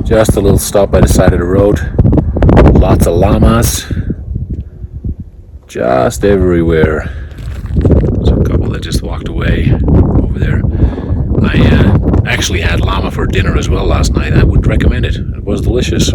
Just a little stop by the side of the road. Lots of llamas. Just everywhere. There's a couple that just walked away over there. I actually had llama for dinner as well last night. I would recommend it. It was delicious.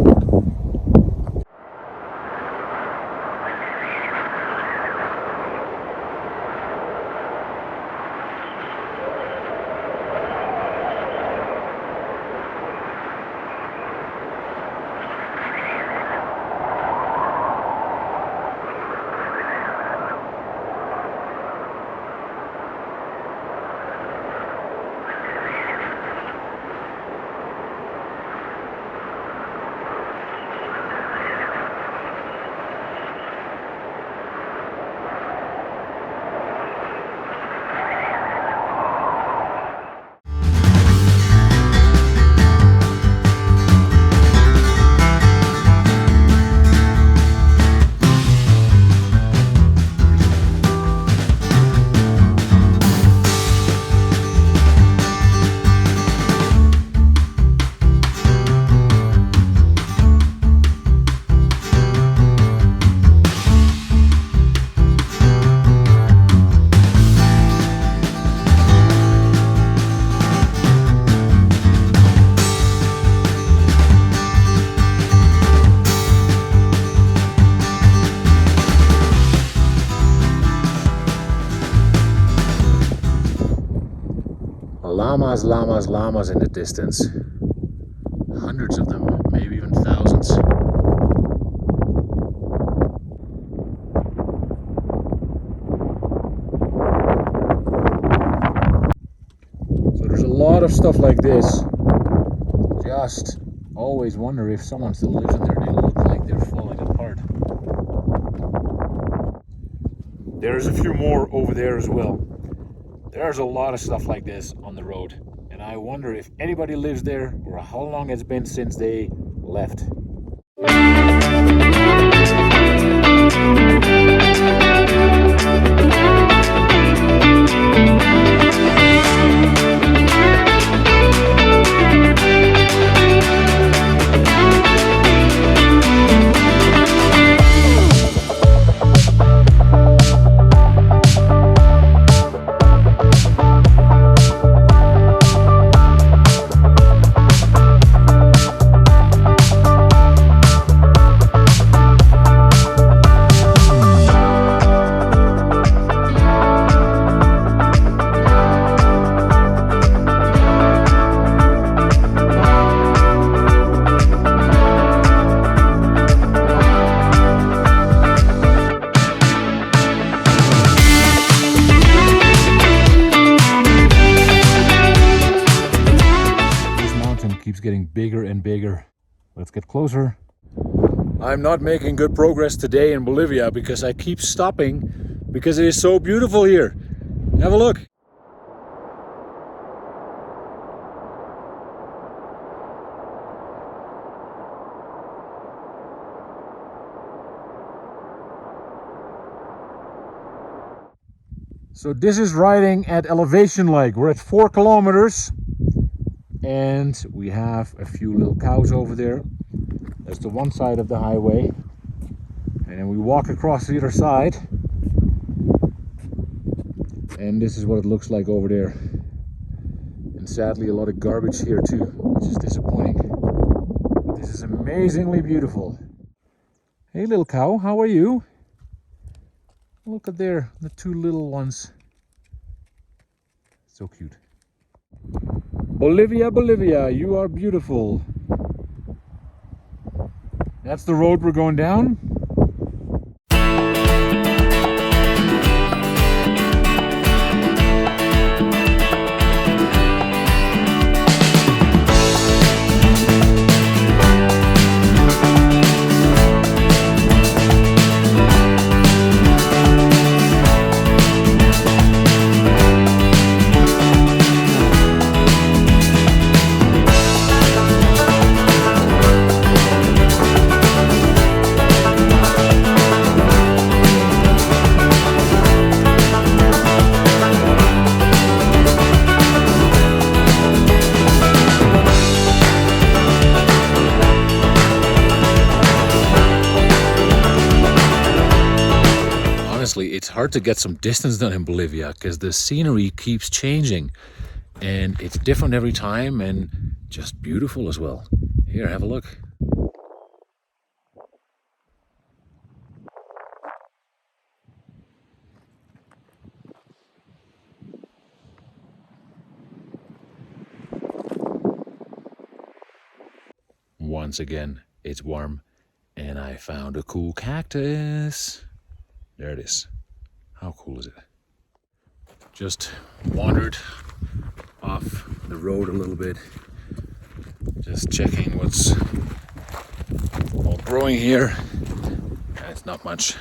Llamas in the distance. Hundreds of them, maybe even thousands. So there's a lot of stuff like this. Just always wonder if someone still lives in there. They look like they're falling apart. There's a few more over there as well. There's a lot of stuff like this on the road. And I wonder if anybody lives there or how long it's been since they left. Getting bigger and bigger. Let's get closer. I'm not making good progress today in Bolivia because I keep stopping because it is so beautiful here. Have a look. So this is riding at elevation like. We're at 4 kilometers. And we have a few little cows over there. That's the one side of the highway. And then we walk across the other side. And this is what it looks like over there. And sadly a lot of garbage here too, which is disappointing. But this is amazingly beautiful. Hey little cow, how are you? Look at there, the 2 little ones. So cute. Bolivia, Bolivia, you are beautiful. That's the road we're going down. honestly, it's hard to get some distance done in Bolivia because the scenery keeps changing and it's different every time and just beautiful as well. Here, have a look. Once again, it's warm and I found a cool cactus. There it is. How cool is it? Just wandered off the road a little bit, just checking what's all growing here. It's not much.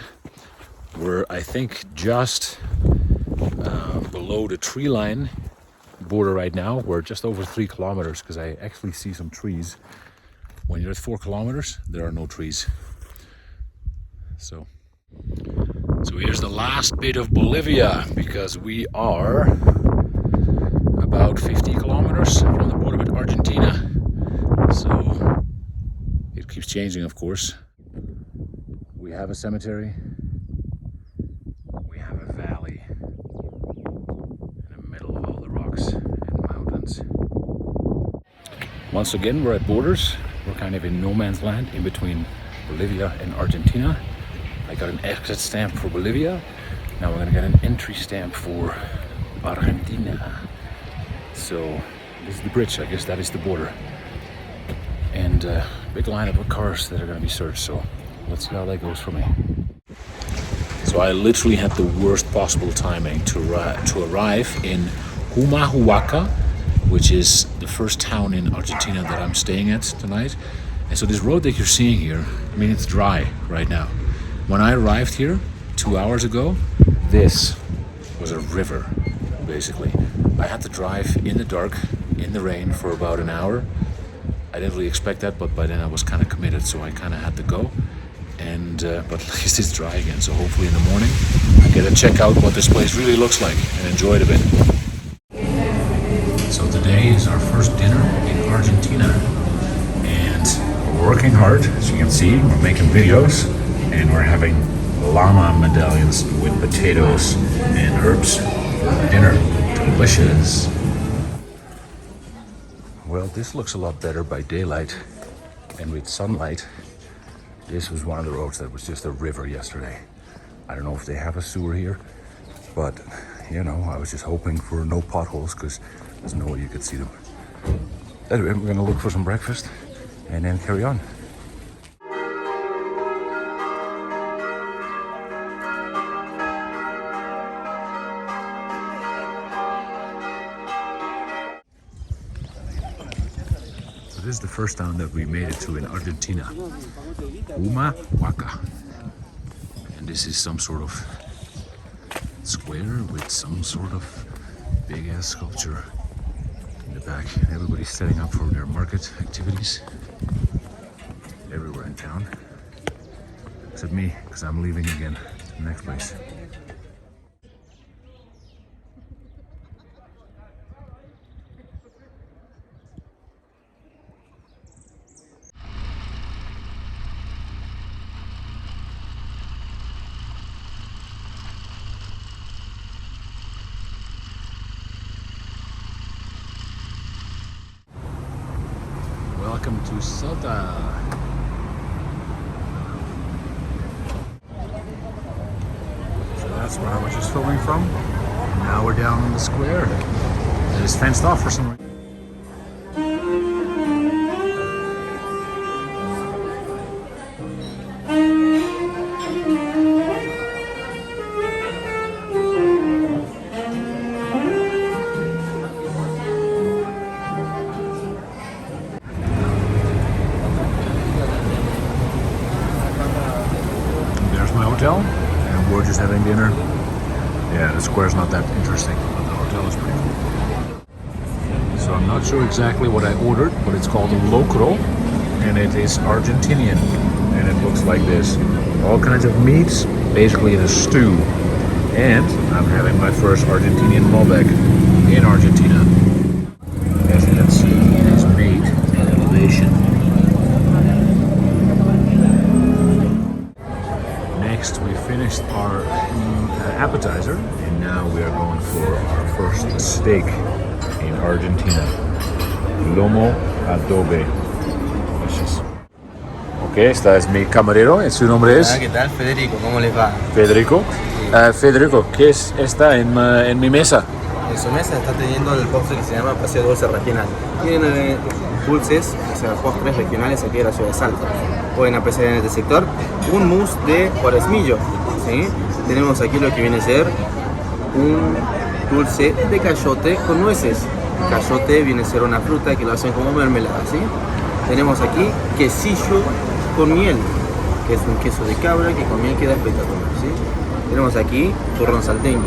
We're, I think, just below the tree line border right now. We're just over 3 kilometers because I actually see some trees. When you're at 4 kilometers, there are no trees. So here's the last bit of Bolivia, because we are about 50 kilometers from the border with Argentina. So it keeps changing, of course. We have a cemetery. We have a valley in the middle of all the rocks and mountains. Once again, we're at borders. We're kind of in no man's land in between Bolivia and Argentina. I got an exit stamp for Bolivia. Now we're gonna get an entry stamp for Argentina. So this is the bridge, I guess that is the border. And big lineup of cars that are gonna be searched. So let's see how that goes for me. So I literally had the worst possible timing to arrive in Humahuaca, which is the first town in Argentina that I'm staying at tonight. And so this road that you're seeing here, I mean, it's dry right now. When I arrived here 2 hours ago, this was a river, basically. I had to drive in the dark, in the rain for about an hour. I didn't really expect that, but by then I was kind of committed, so I kind of had to go. And but at least it's dry again, so hopefully in the morning I get to check out what this place really looks like and enjoy it a bit. So today is our first dinner in Argentina, and we're working hard. As you can see, we're making videos, and we're having llama medallions with potatoes and herbs for dinner. Delicious. Well, this looks a lot better by daylight and with sunlight. This was one of the roads that was just a river yesterday. I don't know if they have a sewer here, but you know, I was just hoping for no potholes because there's no way you could see them. Anyway, we're gonna look for some breakfast and then carry on. So this is the first town that we made it to in Argentina, Humahuaca. And this is some sort of square with some sort of big ass sculpture in the back. Everybody's setting up for their market activities everywhere in town, except me, because I'm leaving again to the next place. Welcome to Salta. So that's where I was just filming from. And now we're down in the square. It is fenced off for some reason. And we're just having dinner. Yeah, the square's not that interesting, but the hotel is pretty cool. So I'm not sure exactly what I ordered, but it's called a locro, and it is Argentinian, and it looks like this. All kinds of meats, basically in a stew. And I'm having my first Argentinian Malbec in Argentina. As you can see, it is made at elevation. We finished finished our appetizer, and now we are going for our first steak in Argentina. Lomo adobe. Delicious. Ok, esta es mi camarero, su nombre es... Hola, ¿qué tal? Federico, ¿cómo les va? Federico. Federico, ¿qué está en mi mesa? En su mesa está teniendo el postre que se llama paseo dulce regional. Tienen dulces, o sea, postres regionales aquí de la ciudad de Salta. Pueden apreciar en este sector un mousse de 𝐦𝐤𝐤𝐿, ¿sí? Tenemos aquí lo que viene a ser un dulce de cayote con nueces. El cayote viene a ser una fruta que lo hacen como mermelada, ¿sí? Tenemos aquí 𝐥𝐤𝐤𝐿 con miel, que es un queso de cabra que con miel queda espectacular, ¿sí? Tenemos aquí turrón salteño.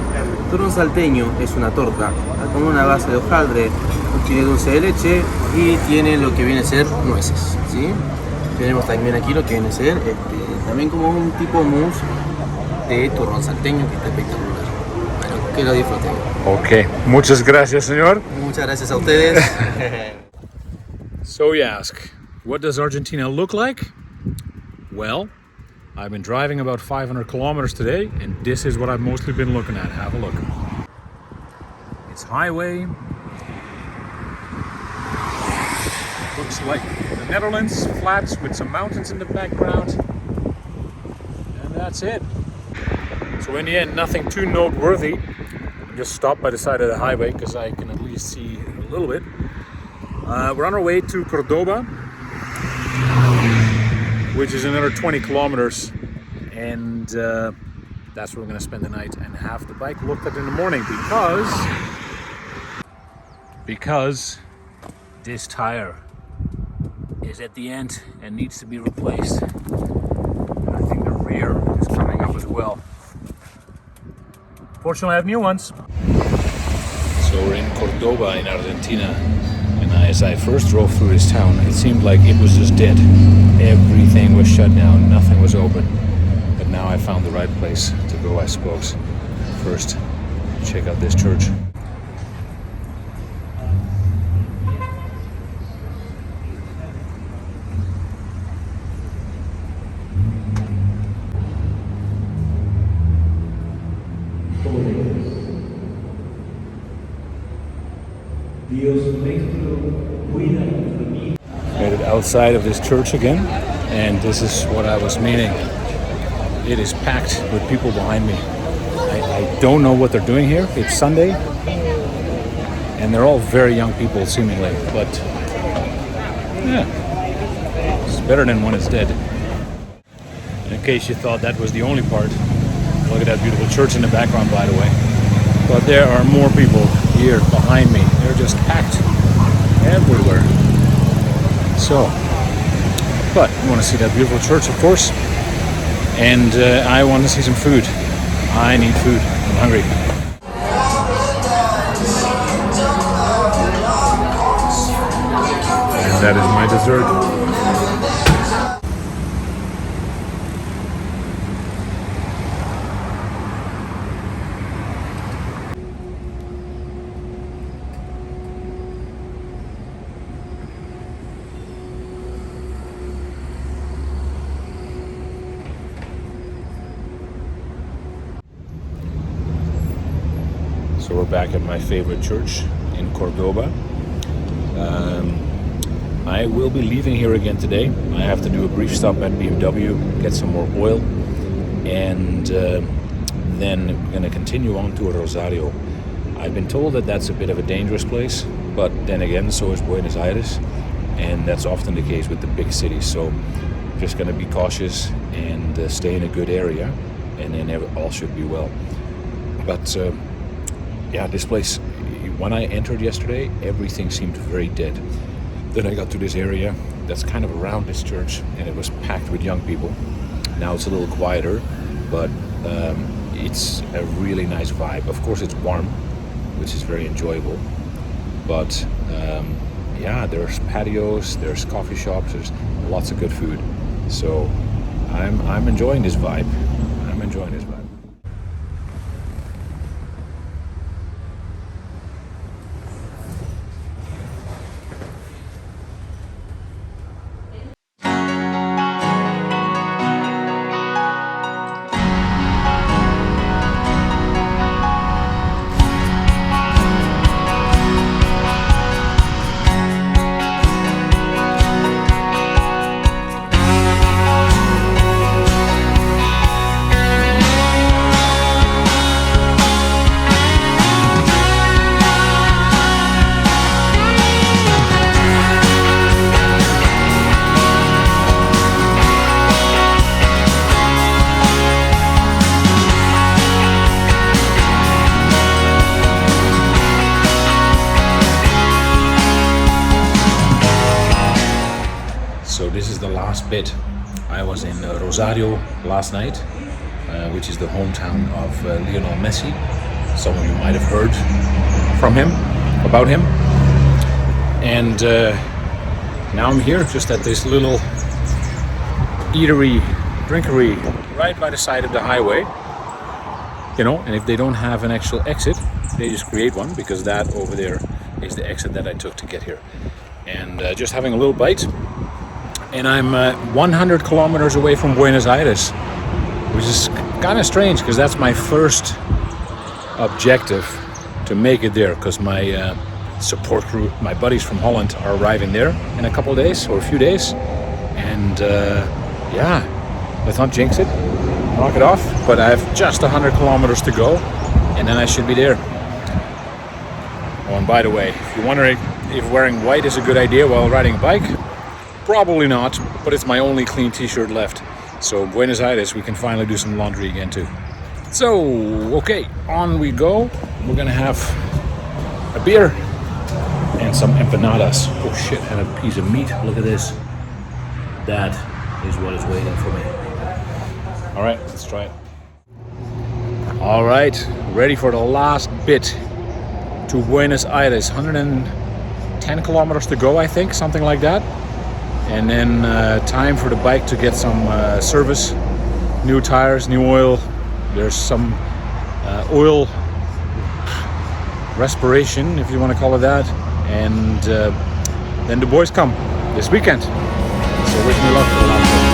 Turrón salteño es una torta con una base de hojaldre, tiene dulce de leche y tiene lo que viene a ser nueces, ¿sí? Tenemos también aquí lo que viene a ser también como un tipo mousse de turrón salteño que está espectacular. Bueno, que lo disfruten. Ok, muchas gracias, señor. Muchas gracias a ustedes. So you ask, what does Argentina look like? Well, I've been driving about 500 kilometers today, and this is what I've mostly been looking at. Have a look. It's highway. Looks like the Netherlands, flats with some mountains in the background. And that's it. So in the end, nothing too noteworthy. Just stopped by the side of the highway because I can at least see a little bit. We're on our way to Cordoba, which is another 20 kilometers, and that's where we're going to spend the night and have the bike looked at in the morning because this tire is at the end and needs to be replaced. I think the rear is coming up as well. Fortunately, I have new ones. So we're in Cordoba in Argentina, and as I first drove through this town, it seemed like it was just dead. Everything was shut down, nothing was open. But now I found the right place to go, I suppose. First, check out this church. Made it outside of this church again, and this is what I was meaning. It is packed with people behind me. I don't know what they're doing here. It's Sunday, and they're all very young people seemingly, but yeah, it's better than when it's dead. In case you thought that was the only part, look at that beautiful church in the background, by the way. But there are more people here behind me. They're just packed everywhere. So, but I want to see that beautiful church, of course, and I want to see some food. I need food. I'm hungry. And that is my dessert. So we're back at my favorite church in Cordoba. I will be leaving here again today. I have to do a brief stop at BMW, get some more oil, and then we're going to continue on to Rosario. I've been told that that's a bit of a dangerous place, but then again, so is Buenos Aires, and that's often the case with the big cities. So just going to be cautious and stay in a good area, and then all should be well. But yeah, this place, when I entered yesterday, everything seemed very dead. Then I got to this area that's kind of around this church, and it was packed with young people. Now it's a little quieter, but it's a really nice vibe. Of course, it's warm, which is very enjoyable. But yeah, there's patios, there's coffee shops, there's lots of good food. So I'm enjoying this vibe. I'm enjoying this vibe. last bit. I was in Rosario last night, which is the hometown of Lionel Messi. Some of you might have heard from him, about him. And now I'm here just at this little eatery, drinkery, right by the side of the highway. You know, and if they don't have an actual exit, they just create one, because that over there is the exit that I took to get here. And just having a little bite. And I'm 100 kilometers away from Buenos Aires, which is kind of strange, because that's my first objective, to make it there, because my support crew, my buddies from Holland, are arriving there in a couple of days or a few days. And yeah, let's not jinx it, knock it off, but I have just 100 kilometers to go, and then I should be there. Oh, and by the way, if you're wondering if wearing white is a good idea while riding a bike, probably not, but it's my only clean t-shirt left. So Buenos Aires, we can finally do some laundry again too. So, okay, on we go. We're gonna have a beer and some empanadas. Oh shit, and a piece of meat. Look at this. That is what is waiting for me. All right, let's try it. All right, ready for the last bit to Buenos Aires. 110 kilometers to go, I think, something like that. And then time for the bike to get some service, new tires, new oil. There's some oil respiration, if you want to call it that. And then the boys come this weekend. So wish me luck for the last bit.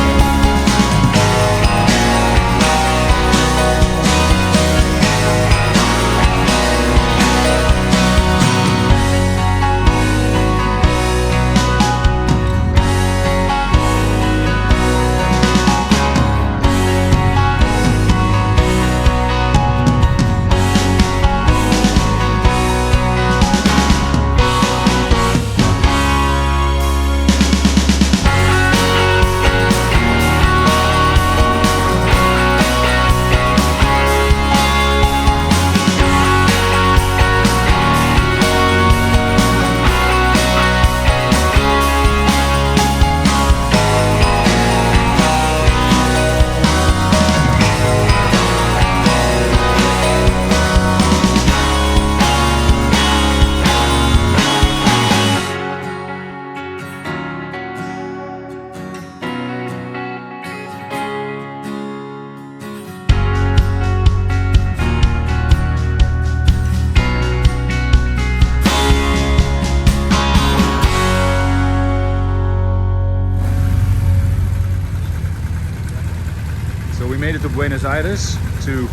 So we made it to Buenos Aires, to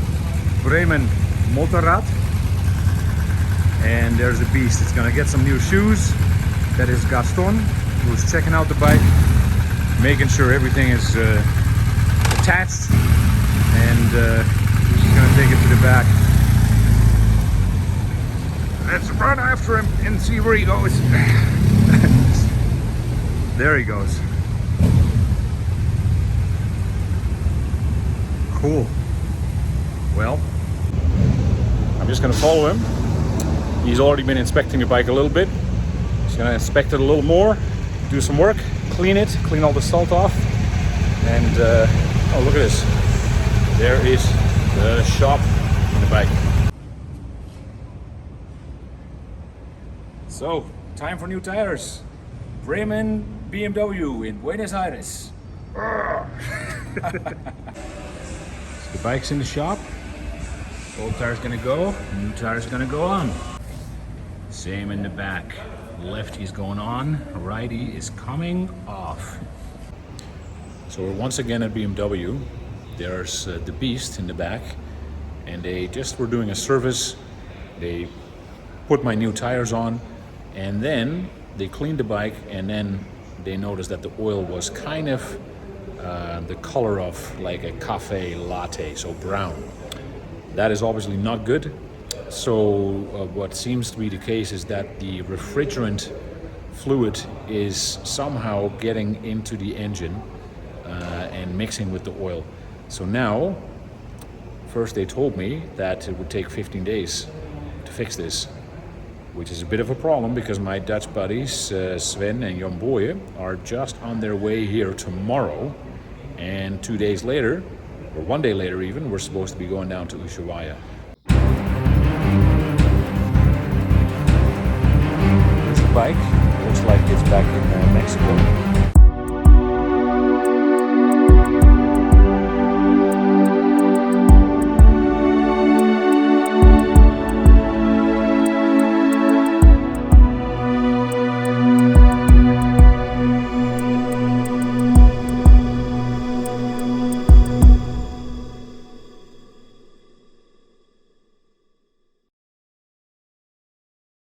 Bremen Motorrad, and there's the beast. It's gonna get some new shoes. That is Gaston, who's checking out the bike, making sure everything is attached, and he's just gonna take it to the back. Let's run after him and see where he goes. There he goes. Cool. Well, I'm just gonna follow him. He's already been inspecting the bike a little bit. He's gonna inspect it a little more, do some work, clean it, clean all the salt off. And oh, look at this. There is the shop in the bike. So, time for new tires. Bremen BMW in Buenos Aires. The bike's in the shop. Old tire's gonna go, new tire's gonna go on. Same in the back. Lefty's going on, righty is coming off. So we're once again at BMW. There's the beast in the back, and they just were doing a service. They put my new tires on, and then they cleaned the bike, and then they noticed that the oil was kind of the color of like a cafe latte, so brown. That is obviously not good. So what seems to be the case is that the refrigerant fluid is somehow getting into the engine and mixing with the oil. So now, first they told me that it would take 15 days to fix this, which is a bit of a problem because my Dutch buddies Sven and 𝐦𝐨𝐬𝐤 are just on their way here tomorrow, and 2 days later, or 1 day later even, we're supposed to be going down to Ushuaia. Here's the bike. Looks like it's back in Mexico.